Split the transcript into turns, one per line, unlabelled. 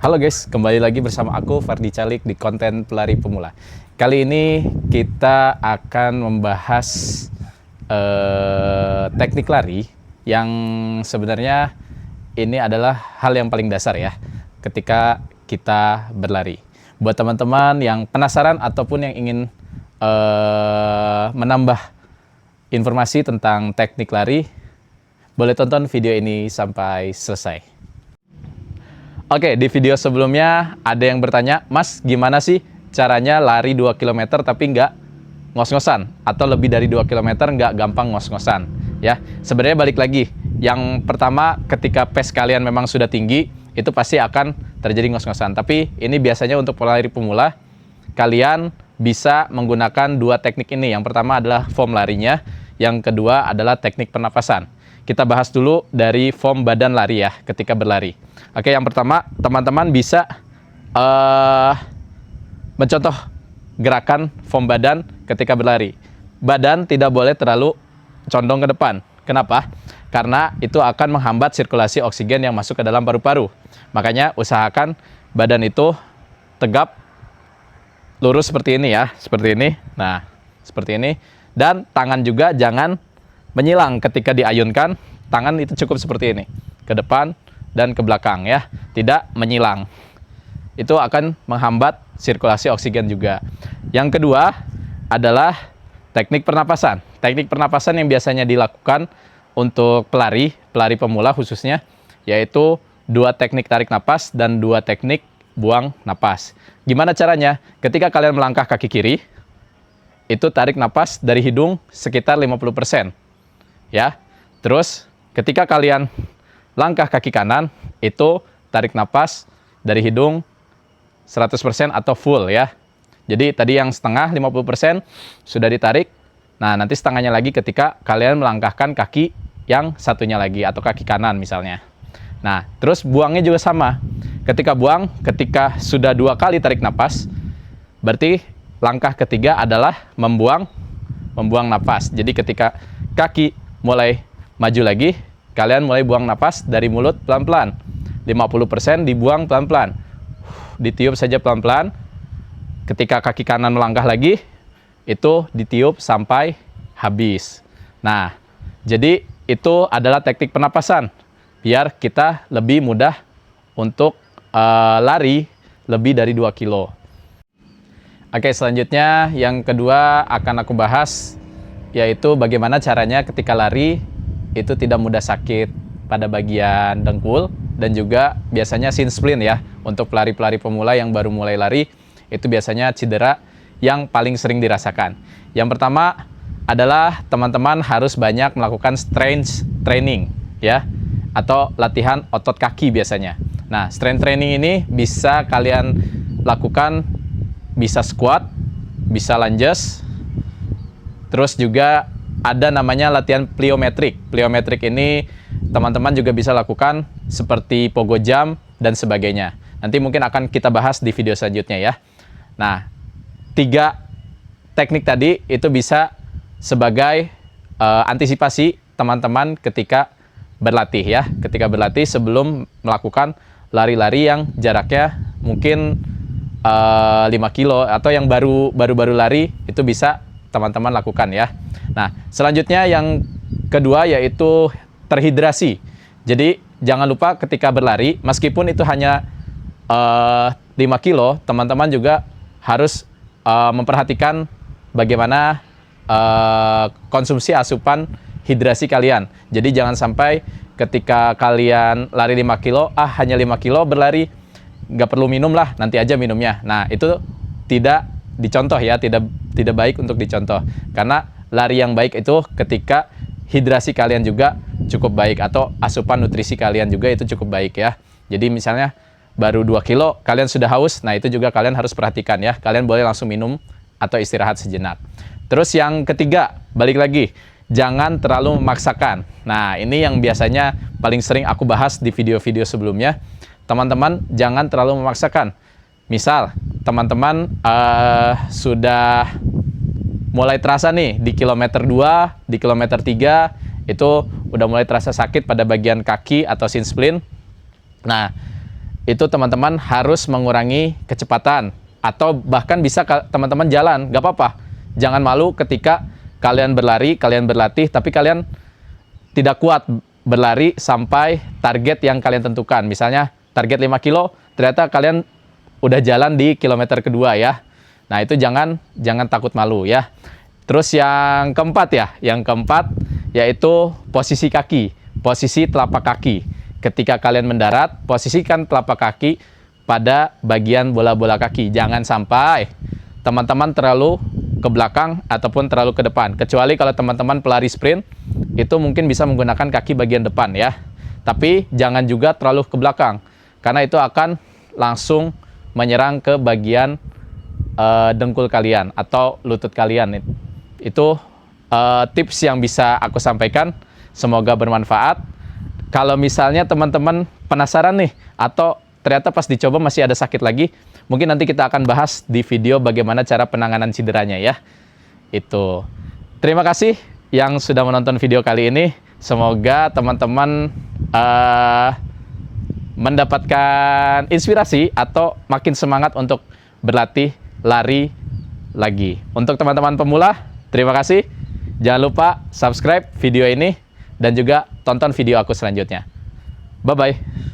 Halo guys, kembali lagi bersama aku Fardi Calik di konten pelari pemula. Kali ini kita akan membahas teknik lari yang sebenarnya ini adalah hal yang paling dasar ya ketika kita berlari. Buat teman-teman yang penasaran ataupun yang ingin menambah informasi tentang teknik lari, boleh tonton video ini sampai selesai. Oke, di video sebelumnya ada yang bertanya, Mas, gimana sih caranya lari 2 km tapi nggak ngos-ngosan? Atau lebih dari 2 km nggak gampang ngos-ngosan? Ya, sebenarnya balik lagi. Yang pertama, ketika pace kalian memang sudah tinggi, itu pasti akan terjadi ngos-ngosan. Tapi ini biasanya untuk pelari pemula, kalian bisa menggunakan dua teknik ini. Yang pertama adalah form larinya, yang kedua adalah teknik pernapasan. Kita bahas dulu dari form badan lari ya, ketika berlari. Oke, yang pertama, teman-teman bisa mencontoh gerakan form badan ketika berlari. Badan tidak boleh terlalu condong ke depan. Kenapa? Karena itu akan menghambat sirkulasi oksigen yang masuk ke dalam paru-paru. Makanya usahakan badan itu tegap, lurus seperti ini ya, seperti ini. Nah, seperti ini. Dan tangan juga jangan menyilang ketika diayunkan. Tangan itu cukup seperti ini, ke depan dan ke belakang ya, tidak menyilang. Itu akan menghambat sirkulasi oksigen juga. Yang kedua adalah teknik pernapasan. Teknik pernapasan yang biasanya dilakukan untuk pelari pemula khususnya, yaitu dua teknik tarik napas dan dua teknik buang napas. Gimana caranya? Ketika kalian melangkah kaki kiri, itu tarik napas dari hidung sekitar 50%. Ya. Terus ketika kalian langkah kaki kanan, itu tarik napas dari hidung 100% atau full ya. Jadi tadi yang setengah 50% sudah ditarik. Nah, nanti setengahnya lagi ketika kalian melangkahkan kaki yang satunya lagi atau kaki kanan misalnya. Nah, terus buangnya juga sama. Ketika buang, ketika sudah 2 kali tarik napas, berarti langkah ketiga adalah membuang napas. Jadi ketika kaki mulai maju lagi, kalian mulai buang napas dari mulut pelan-pelan. 50% dibuang pelan-pelan. Ditiup saja pelan-pelan. Ketika kaki kanan melangkah lagi, itu ditiup sampai habis. Nah, jadi itu adalah teknik pernapasan. Biar kita lebih mudah untuk lari lebih dari 2 kilo. Oke, selanjutnya yang kedua akan aku bahas, yaitu bagaimana caranya ketika lari itu tidak mudah sakit pada bagian dengkul dan juga biasanya shin splint ya. Untuk pelari-pelari pemula yang baru mulai lari, itu biasanya cedera yang paling sering dirasakan. Yang pertama adalah teman-teman harus banyak melakukan strength training ya, atau latihan otot kaki biasanya. Nah, strength training ini bisa kalian lakukan, bisa squat, bisa lunges, terus juga ada namanya latihan plyometric. Plyometric ini teman-teman juga bisa lakukan seperti pogo jump dan sebagainya. Nanti mungkin akan kita bahas di video selanjutnya ya. Nah, 3 teknik tadi itu bisa sebagai antisipasi teman-teman ketika berlatih ya. Ketika berlatih sebelum melakukan lari-lari yang jaraknya mungkin 5 kilo atau yang baru lari, itu bisa teman-teman lakukan ya. Nah, selanjutnya yang kedua yaitu terhidrasi. Jadi jangan lupa ketika berlari, meskipun itu hanya 5 kilo, teman-teman juga harus memperhatikan bagaimana konsumsi asupan hidrasi kalian. Jadi jangan sampai ketika kalian lari 5 kilo, hanya 5 kilo berlari, nggak perlu minum lah, nanti aja minumnya. Nah, itu tidak dicontoh ya, tidak baik untuk dicontoh. Karena lari yang baik itu ketika hidrasi kalian juga cukup baik atau asupan nutrisi kalian juga itu cukup baik ya. Jadi misalnya baru 2 kilo kalian sudah haus, nah itu juga kalian harus perhatikan ya. Kalian boleh langsung minum atau istirahat sejenak. Terus yang ketiga, balik lagi, jangan terlalu memaksakan. Nah, ini yang biasanya paling sering aku bahas di video-video sebelumnya. Teman-teman jangan terlalu memaksakan. Misal teman-teman sudah mulai terasa nih di kilometer 2, di kilometer 3 itu udah mulai terasa sakit pada bagian kaki atau shin splint. Nah, itu teman-teman harus mengurangi kecepatan. Atau bahkan bisa teman-teman jalan, nggak apa-apa. Jangan malu ketika kalian berlari, kalian berlatih, tapi kalian tidak kuat berlari sampai target yang kalian tentukan. Misalnya target 5 kilo, ternyata kalian udah jalan di kilometer kedua ya. Nah itu jangan takut malu ya. Terus yang keempat yaitu posisi kaki, posisi telapak kaki. Ketika kalian mendarat, posisikan telapak kaki pada bagian bola-bola kaki. Jangan sampai teman-teman terlalu ke belakang ataupun terlalu ke depan. Kecuali kalau teman-teman pelari sprint, itu mungkin bisa menggunakan kaki bagian depan ya. Tapi jangan juga terlalu ke belakang, karena itu akan langsung menyerang ke bagian dengkul kalian atau lutut kalian. Itu tips yang bisa aku sampaikan. Semoga bermanfaat. Kalau misalnya teman-teman penasaran nih, atau ternyata pas dicoba masih ada sakit lagi, mungkin nanti kita akan bahas di video bagaimana cara penanganan cederanya ya. Itu. Terima kasih yang sudah menonton video kali ini. Semoga teman-teman mendapatkan inspirasi atau makin semangat untuk berlatih lari lagi. Untuk teman-teman pemula, terima kasih. Jangan lupa subscribe video ini dan juga tonton video aku selanjutnya. Bye-bye.